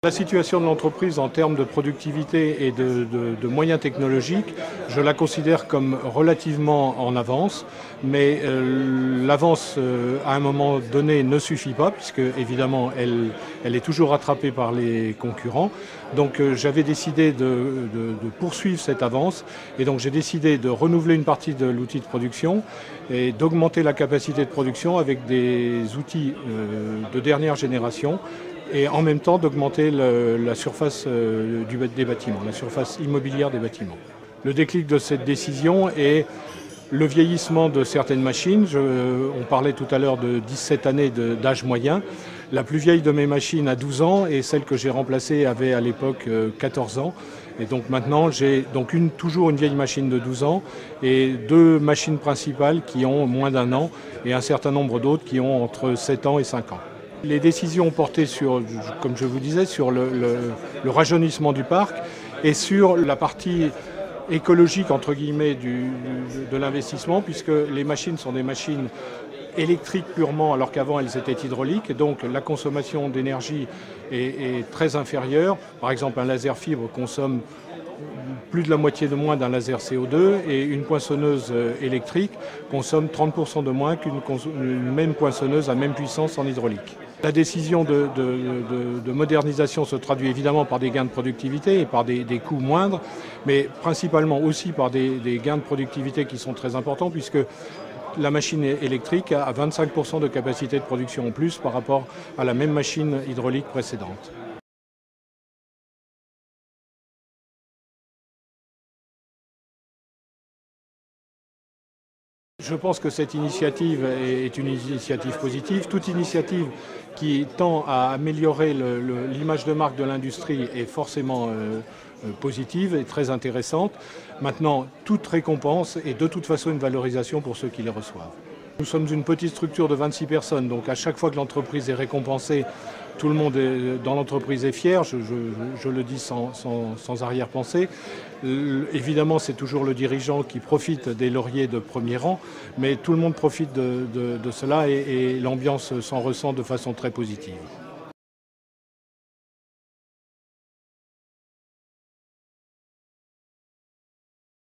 La situation de l'entreprise en termes de productivité et de moyens technologiques, je la considère comme relativement en avance, mais l'avance à un moment donné ne suffit pas, puisque évidemment elle est toujours rattrapée par les concurrents. Donc j'avais décidé de poursuivre cette avance, et donc j'ai décidé de renouveler une partie de l'outil de production et d'augmenter la capacité de production avec des outils de dernière génération, et en même temps d'augmenter la surface des bâtiments, la surface immobilière des bâtiments. Le déclic de cette décision est le vieillissement de certaines machines. On parlait tout à l'heure de 17 années d'âge moyen. La plus vieille de mes machines a 12 ans et celle que j'ai remplacée avait à l'époque 14 ans. Et donc maintenant, j'ai donc toujours une vieille machine de 12 ans et deux machines principales qui ont moins d'un an et un certain nombre d'autres qui ont entre 7 ans et 5 ans. Les décisions ont porté sur, comme je vous disais, sur le rajeunissement du parc et sur la partie écologique entre guillemets de l'investissement, puisque les machines sont des machines électriques purement, alors qu'avant elles étaient hydrauliques, et donc la consommation d'énergie est très inférieure. Par exemple, un laser fibre consomme plus de la moitié de moins d'un laser CO2 et une poinçonneuse électrique consomme 30% de moins qu'une même poinçonneuse à même puissance en hydraulique. La décision de modernisation se traduit évidemment par des gains de productivité et par des coûts moindres, mais principalement aussi par des gains de productivité qui sont très importants, puisque la machine électrique a 25% de capacité de production en plus par rapport à la même machine hydraulique précédente. Je pense que cette initiative est une initiative positive. Toute initiative qui tend à améliorer l'image de marque de l'industrie est forcément positive et très intéressante. Maintenant, toute récompense est de toute façon une valorisation pour ceux qui les reçoivent. Nous sommes une petite structure de 26 personnes, donc à chaque fois que l'entreprise est récompensée, tout le monde dans l'entreprise est fier, je le dis sans arrière-pensée. Évidemment, c'est toujours le dirigeant qui profite des lauriers de premier rang, mais tout le monde profite de cela et l'ambiance s'en ressent de façon très positive.